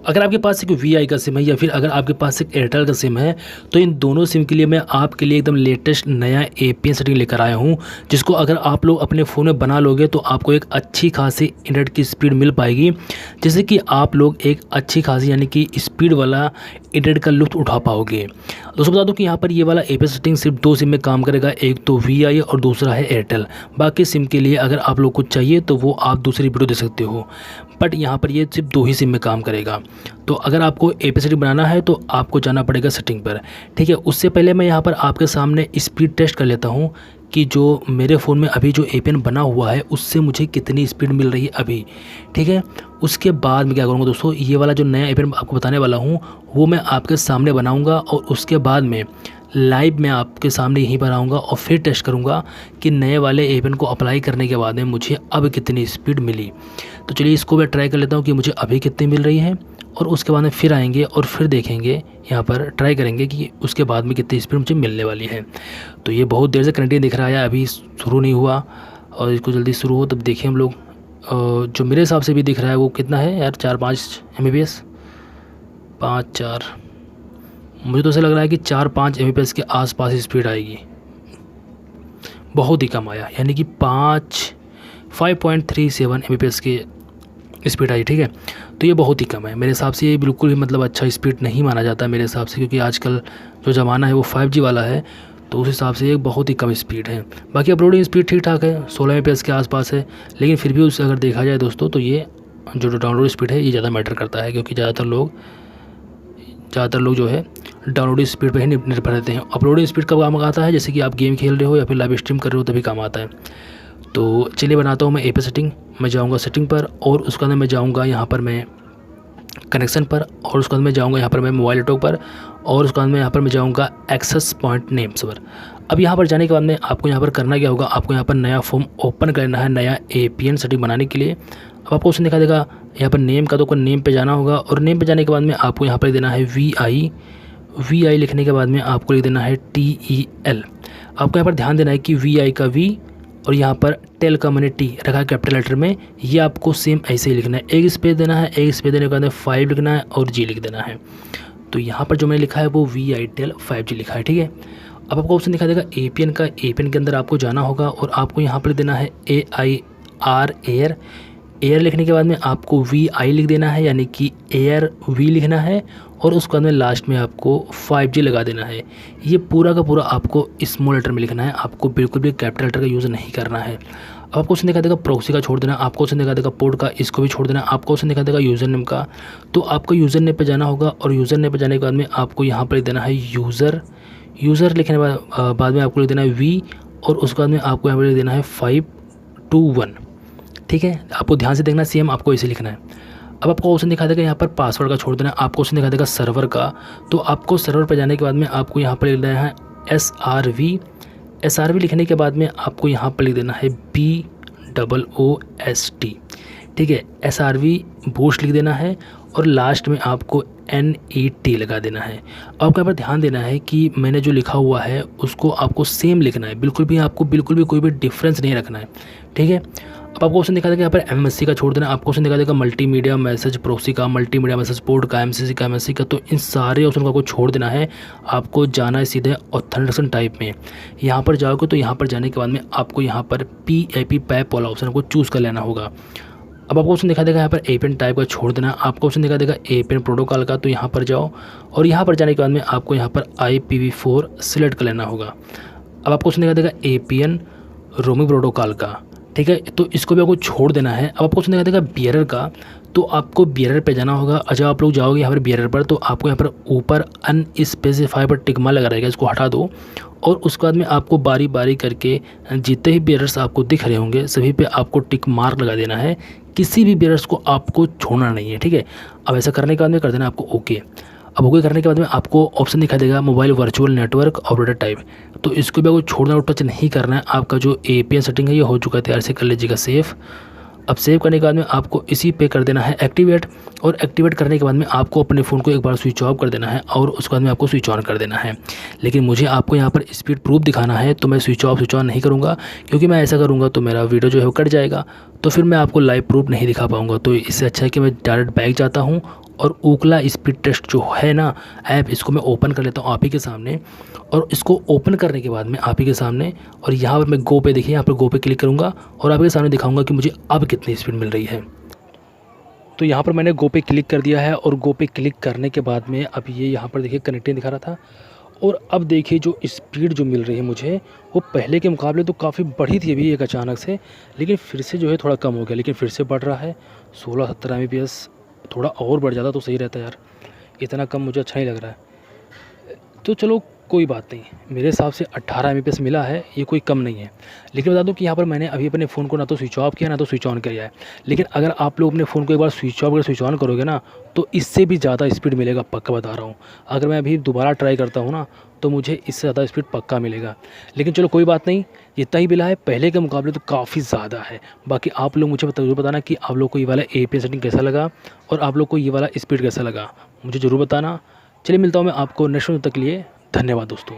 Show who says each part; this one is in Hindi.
Speaker 1: अगर आपके पास एक वीआई का सिम है या फिर अगर आपके पास एक एयरटेल का सिम है तो इन दोनों सिम के लिए मैं आपके लिए एकदम लेटेस्ट नया एपीएन सेटिंग लेकर आया हूं, जिसको अगर आप लोग अपने फ़ोन में बना लोगे तो आपको एक अच्छी खासी इंटरनेट की स्पीड मिल पाएगी, जिससे कि आप लोग एक अच्छी खासी यानी कि स्पीड वाला इंटरनेट का लुत्फ़ उठा पाओगे। दोस्तों बता दूं कि यहाँ पर ये वाला एपीएन सेटिंग सिर्फ 2 सिम में काम करेगा, एक तो वीआई और दूसरा है एयरटेल। बाकी सिम के लिए अगर आप लोग को चाहिए तो वो आप दूसरी वीडियो दे सकते हो, बट यहाँ पर ये सिर्फ 2 ही सिम में काम करेगा। तो अगर आपको एपीएन सेटिंग बनाना है तो आपको जाना पड़ेगा सेटिंग पर, ठीक है। उससे पहले मैं यहाँ पर आपके सामने स्पीड टेस्ट कर लेता हूँ कि जो मेरे फ़ोन में अभी जो एपीएन बना हुआ है उससे मुझे कितनी स्पीड मिल रही है अभी, ठीक है। उसके बाद मैं क्या करूँगा दोस्तों, ये वाला जो नया एपीएन आपको बताने वाला हूँ वो मैं आपके सामने बनाऊँगा और उसके बाद में लाइव मैं आपके सामने यहीं पर आऊँगा और फिर टेस्ट करूँगा कि नए वाले एपीएन को अप्लाई करने के बाद में मुझे अब कितनी स्पीड मिली। तो चलिए इसको मैं ट्राई कर लेता हूँ कि मुझे अभी कितनी मिल रही है, और उसके बाद में फिर आएंगे और फिर देखेंगे, यहाँ पर ट्राई करेंगे कि उसके बाद में कितनी स्पीड मुझे मिलने वाली है। तो ये बहुत देर से कंटिन्यू दिख रहा है, अभी शुरू नहीं हुआ, और इसको जल्दी शुरू हो तब देखिए हम लोग। जो मेरे हिसाब से भी दिख रहा है वो कितना है यार, 4-5 Mbps, 5-4, मुझे तो ऐसा लग रहा है कि 4-5 Mbps के आसपास ही स्पीड आएगी। बहुत ही कम आया, यानी कि 5.37 Mbps की स्पीड आई, ठीक है। तो ये बहुत ही कम है मेरे हिसाब से, ये बिल्कुल भी मतलब अच्छा स्पीड नहीं माना जाता मेरे हिसाब से, क्योंकि आजकल जो ज़माना है वो 5G वाला है, तो उस हिसाब से ये बहुत ही कम स्पीड है। बाकी अपलोडिंग स्पीड ठीक ठाक है, 16 Mbps के आसपास है, लेकिन फिर भी उससे अगर देखा जाए दोस्तों तो ये जो डाउनलोड स्पीड है ये ज़्यादा मैटर करता है, क्योंकि ज़्यादातर लोग जो है डाउनलोडिंग स्पीड पर ही निर्भर रहते हैं। अपलोडिंग स्पीड कब काम आता है, जैसे कि आप गेम खेल रहे हो या फिर लाइव स्ट्रीम कर रहे हो तभी काम आता है। तो चलिए बनाता हूँ मैं एपीएन सेटिंग। मैं जाऊँगा सेटिंग पर और उसके अंदर मैं जाऊँगा यहाँ पर मैं कनेक्शन पर, और उसके बाद मैं जाऊँगा यहाँ पर मैं मोबाइल नेटवर्क पर, और उसके बाद मैं यहाँ पर मैं जाऊँगा एक्सेस पॉइंट नेम्स पर। अब यहाँ पर जाने के बाद में आपको यहाँ पर करना क्या होगा, आपको यहाँ पर नया फॉर्म ओपन करना है नया एपीएन सेटिंग बनाने के लिए। अब आपको उसने दिखा देगा यहाँ पर नेम का, तो नेम पे जाना होगा, और नेम पे जाने के बाद में आपको यहाँ पर देना है वीआई लिखने के बाद में आपको लिख देना है TEL। आपको यहाँ पर ध्यान देना है कि वीआई का V और यहाँ पर टेल का मैंने T रखा है कैपिटल लेटर में, ये आपको सेम ऐसे ही लिखना है। एक स्पेस देना है, एक स्पेस देने के बाद 5 लिखना है और G लिख देना है। तो यहाँ पर जो मैंने लिखा है वो VITEL 5G लिखा है, ठीक है। अब आपको ऑप्शन दिखा देगा एपीएन का, एपीएन के अंदर आपको जाना होगा और आपको यहाँ पर देना है AIR एयर लिखने के बाद में आपको VI लिख देना है, यानी कि एयर V लिखना है, और उसके बाद में लास्ट में आपको 5G लगा देना है। ये पूरा का पूरा आपको स्मॉल लेटर में लिखना है, आपको बिल्कुल भी कैपिटल लेटर का यूज़ नहीं करना है। अब आपको ऑप्शन दिखा देगा प्रोक्सी का छोड़ देना, आपको ऑप्शन दिखा देगा पोर्ट का, इसको भी छोड़ देना, आपको ऑप्शन दिखा देगा यूज़र नेम का। तो आपको यूज़र नेम पर जाना होगा, और यूज़र नेम पर जाने के बाद में आपको यहाँ पर लिख देना है यूज़र लिखने के बाद में आपको लिख देना है V, और उसके बाद में आपको यहाँ पर लिख देना है 521, ठीक है। आपको ध्यान से देखना, सेम आपको इसे लिखना है। अब आपको ऑप्शन दिखा देगा यहाँ पर पासवर्ड का छोड़ देना, आपको ऑप्शन दिखा देगा सर्वर का। तो आपको सर्वर पर जाने के बाद में आपको यहाँ पर लिख देना है SRV लिखने के बाद में आपको यहाँ पर लिख देना है BOOST, ठीक है। SRV बूस्ट लिख देना है, और लास्ट में आपको NET लगा देना है। आपको यहाँ पर ध्यान देना है कि मैंने जो लिखा हुआ है उसको आपको सेम लिखना है, बिल्कुल भी कोई भी डिफरेंस नहीं रखना है, ठीक है। अब आपको ऑप्शन दिखा देगा यहाँ पर MSC का छोड़ देना, आपको ऑप्शन दिखा देगा मल्टीमीडिया मैसेज प्रोक्सी का, मल्टीमीडिया मैसेज पोर्ट का, MCC का, MSC का। तो इन सारे ऑप्शन को आपको छोड़ देना है, आपको जाना है सीधे ऑथेंटिकेशन टाइप में। यहाँ पर जाओगे तो यहाँ पर जाने के बाद में आपको यहाँ पर PAP वाला ऑप्शन को चूज़ कर लेना होगा। अब आपको ऑप्शन दिखा देगा यहाँ पर एपीएन टाइप का छोड़ देना, आपको ऑप्शन दिखा देगा एपीएन प्रोटोकॉल का, तो यहाँ पर जाओ, और यहाँ पर जाने के बाद में आपको यहाँ पर IPv4 सिलेक्ट कर लेना होगा। अब आपको ऑप्शन दिखा देगा एपीएन रोमिंग प्रोटोकॉल का, ठीक है, तो इसको भी आपको छोड़ देना है। अब आपको ऑप्शन दिखा देगा बियरर का, तो आपको बियरर पे जाना होगा। जब आप लोग जाओगे यहाँ पर बियरर पर, तो आपको यहाँ पर ऊपर अनस्पेसिफाई पर टिक मार्क लगा रहेगा, इसको हटा दो, और उसके बाद में आपको बारी बारी करके जितने भी बियरर्स आपको दिख रहे होंगे सभी पे आपको टिक मार्क लगा देना है, किसी भी बियरर्स को आपको छोड़ना नहीं है, ठीक है। अब ऐसा करने के बाद में कर देना आपको ओके। अब ओके करने के बाद में आपको ऑप्शन दिखा देगा mobile virtual network operator type, तो इसको भी आपको छोड़ना और टच नहीं करना है। आपका जो एपीएन सेटिंग है ये हो चुका है तैयार से, कर लीजिएगा सेव। अब सेव करने के बाद में आपको इसी पे कर देना है एक्टिवेट, और एक्टिवेट करने के बाद में आपको अपने फ़ोन को एक बार स्विच ऑफ कर देना है, और उसके बाद में आपको स्विच ऑन कर देना है। लेकिन मुझे आपको यहाँ पर स्पीड प्रूफ दिखाना है, तो मैं स्विच ऑन नहीं करूँगा, क्योंकि मैं ऐसा करूँगा तो मेरा वीडियो जो है वो कट जाएगा, तो फिर मैं आपको लाइव प्रूफ नहीं दिखा पाऊँगा। तो इससे अच्छा है कि मैं डायरेक्ट बैक जाता हूँ और ऊकला स्पीड टेस्ट जो है ना ऐप, इसको मैं ओपन कर लेता हूँ आप ही के सामने। और इसको ओपन करने के बाद में आप ही के सामने, और यहाँ पर मैं गो पे, देखिए यहाँ पर गो पे क्लिक करूँगा और आपके सामने दिखाऊंगा कि मुझे अब कितनी स्पीड मिल रही है। तो यहाँ पर मैंने गो पे क्लिक कर दिया है और गो पे क्लिक करने के बाद में अब ये यहाँ पर देखिए कनेक्टिंग दिखा रहा था, और अब देखिए जो स्पीड जो मिल रही है मुझे, वो पहले के मुकाबले तो काफ़ी बढ़ी थी अभी एक अचानक से, लेकिन फिर से जो है थोड़ा कम हो गया, लेकिन फिर से बढ़ रहा है 16-17 Mbps। थोड़ा और बढ़ जाता तो सही रहता यार, इतना कम मुझे अच्छा नहीं लग रहा है। तो चलो कोई बात नहीं, मेरे हिसाब से 18 Mbps मिला है, ये कोई कम नहीं है। लेकिन बता दूं कि यहाँ पर मैंने अभी अपने फ़ोन को ना तो स्विच ऑफ किया ना तो स्विच ऑन किया है। लेकिन अगर आप लोग अपने फ़ोन को एक बार स्विच ऑफ अगर स्विच ऑन करोगे ना, तो इससे भी ज़्यादा स्पीड मिलेगा, पक्का बता रहा हूँ। अगर मैं अभी दोबारा ट्राई करता हूँ ना, तो मुझे इससे ज़्यादा स्पीड पक्का मिलेगा। लेकिन चलो कोई बात नहीं, जितना ही मिला है पहले के मुकाबले तो काफ़ी ज़्यादा है। बाकी आप लोग मुझे ज़रूर बताना कि आप लोग को ये वाला APS सेटिंग कैसा लगा, और आप लोग को ये वाला स्पीड कैसा लगा, मुझे ज़रूर बताना। चलिए मिलता हूँ मैं आपको नेक्स्ट वीडियो तक के लिए। धन्यवाद दोस्तों।